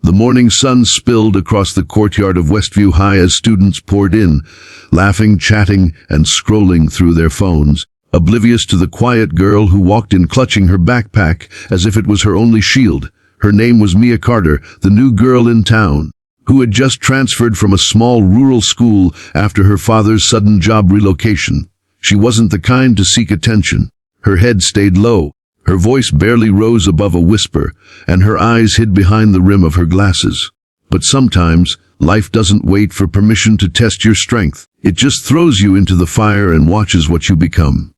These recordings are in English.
The morning sun spilled across the courtyard of Westview High as students poured in, laughing, chatting, and scrolling through their phones, oblivious to the quiet girl who walked in clutching her backpack as if it was her only shield. Her name was Mia Carter, the new girl in town, who had just transferred from a small rural school after her father's sudden job relocation. She wasn't the kind to seek attention. Her head stayed low, her voice barely rose above a whisper, and her eyes hid behind the rim of her glasses. But sometimes, life doesn't wait for permission to test your strength. It just throws you into the fire and watches what you become.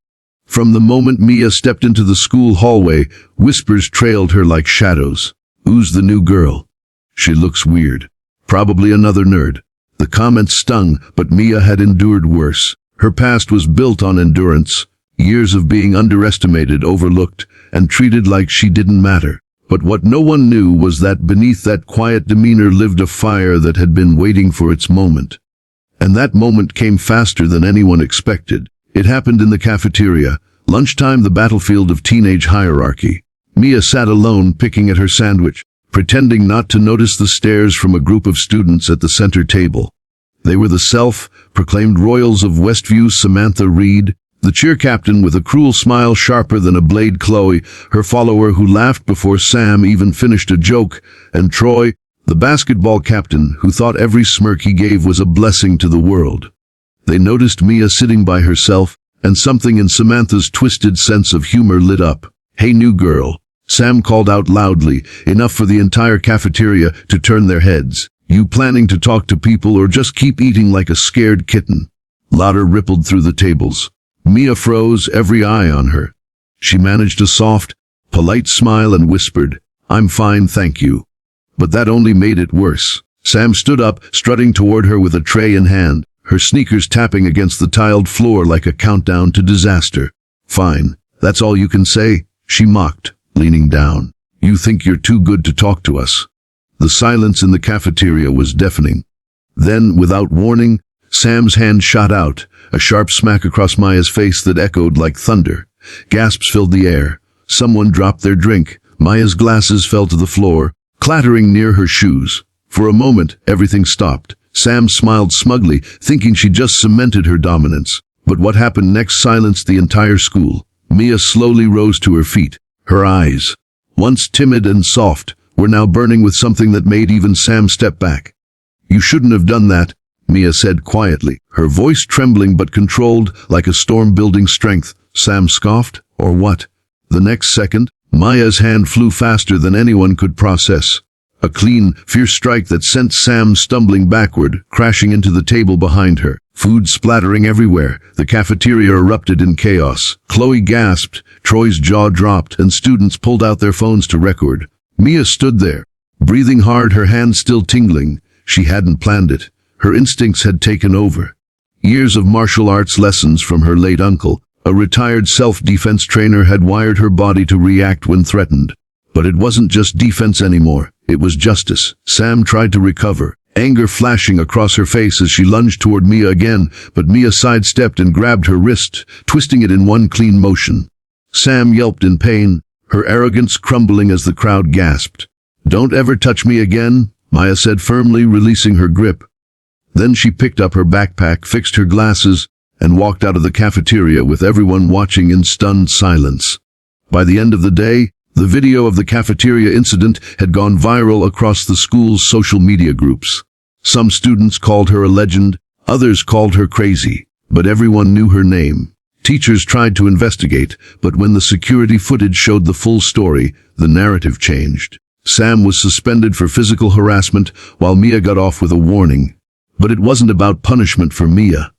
From the moment Mia stepped into the school hallway, whispers trailed her like shadows. "Who's the new girl? She looks weird. Probably another nerd." The comments stung, but Mia had endured worse. Her past was built on endurance, years of being underestimated, overlooked, and treated like she didn't matter. But what no one knew was that beneath that quiet demeanor lived a fire that had been waiting for its moment. And that moment came faster than anyone expected. It happened in the cafeteria, lunchtime, the battlefield of teenage hierarchy. Mia sat alone, picking at her sandwich, pretending not to notice the stares from a group of students at the center table. They were the self-proclaimed royals of Westview: Samantha Reed, the cheer captain with a cruel smile sharper than a blade; Chloe, her follower who laughed before Sam even finished a joke; and Troy, the basketball captain who thought every smirk he gave was a blessing to the world. They noticed Mia sitting by herself, and something in Samantha's twisted sense of humor lit up. "Hey, new girl," Sam called out loudly, enough for the entire cafeteria to turn their heads. "You planning to talk to people or just keep eating like a scared kitten?" Laughter rippled through the tables. Mia froze, every eye on her. She managed a soft, polite smile and whispered, "I'm fine, thank you." But that only made it worse. Sam stood up, strutting toward her with a tray in hand, her sneakers tapping against the tiled floor like a countdown to disaster. "Fine, that's all you can say?" she mocked, leaning down. "You think you're too good to talk to us?" The silence in the cafeteria was deafening. Then, without warning, Sam's hand shot out, a sharp smack across Maya's face that echoed like thunder. Gasps filled the air. Someone dropped their drink. Maya's glasses fell to the floor, clattering near her shoes. For a moment, everything stopped. Sam smiled smugly, thinking she just cemented her dominance. But what happened next silenced the entire school. Mia slowly rose to her feet. Her eyes, once timid and soft, were now burning with something that made even Sam step back. "You shouldn't have done that," Mia said quietly, her voice trembling but controlled like a storm building strength. Sam scoffed, "Or what?" The next second, Maya's hand flew faster than anyone could process. A clean, fierce strike that sent Sam stumbling backward, crashing into the table behind her. Food splattering everywhere, the cafeteria erupted in chaos. Chloe gasped, Troy's jaw dropped, and students pulled out their phones to record. Mia stood there, breathing hard, her hands still tingling. She hadn't planned it. Her instincts had taken over. Years of martial arts lessons from her late uncle, a retired self-defense trainer, had wired her body to react when threatened. But it wasn't just defense anymore, it was justice. Sam tried to recover, anger flashing across her face as she lunged toward Mia again, but Mia sidestepped and grabbed her wrist, twisting it in one clean motion. Sam yelped in pain, her arrogance crumbling as the crowd gasped. "Don't ever touch me again," Maya said firmly, releasing her grip. Then she picked up her backpack, fixed her glasses, and walked out of the cafeteria with everyone watching in stunned silence. By the end of the day, the video of the cafeteria incident had gone viral across the school's social media groups. Some students called her a legend, others called her crazy, but everyone knew her name. Teachers tried to investigate, but when the security footage showed the full story, the narrative changed. Sam was suspended for physical harassment, while Mia got off with a warning. But it wasn't about punishment for Mia.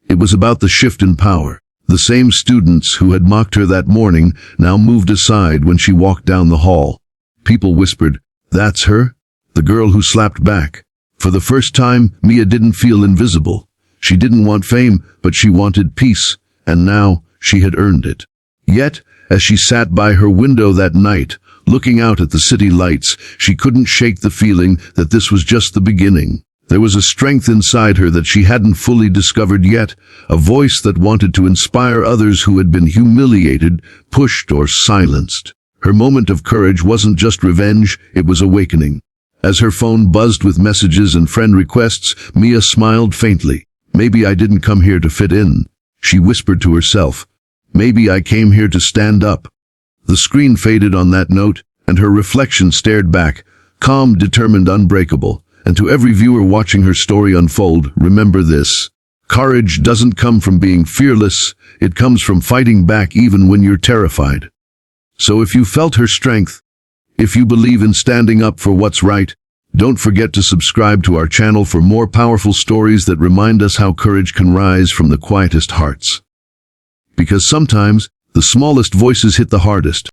It was about the shift in power. The same students who had mocked her that morning now moved aside when she walked down the hall. People whispered, "That's her? The girl who slapped back." For the first time, Mia didn't feel invisible. She didn't want fame, but she wanted peace. And now, she had earned it. Yet, as she sat by her window that night, looking out at the city lights, she couldn't shake the feeling that this was just the beginning. There was a strength inside her that she hadn't fully discovered yet, a voice that wanted to inspire others who had been humiliated, pushed, or silenced. Her moment of courage wasn't just revenge, it was awakening. As her phone buzzed with messages and friend requests, Mia smiled faintly. Maybe I didn't come here to fit in, she whispered to herself. Maybe I came here to stand up. The screen faded on that note, and her reflection stared back, calm, determined, unbreakable. And to every viewer watching her story unfold, remember this. Courage doesn't come from being fearless, it comes from fighting back even when you're terrified. So if you felt her strength, if you believe in standing up for what's right, don't forget to subscribe to our channel for more powerful stories that remind us how courage can rise from the quietest hearts. Because sometimes, the smallest voices hit the hardest.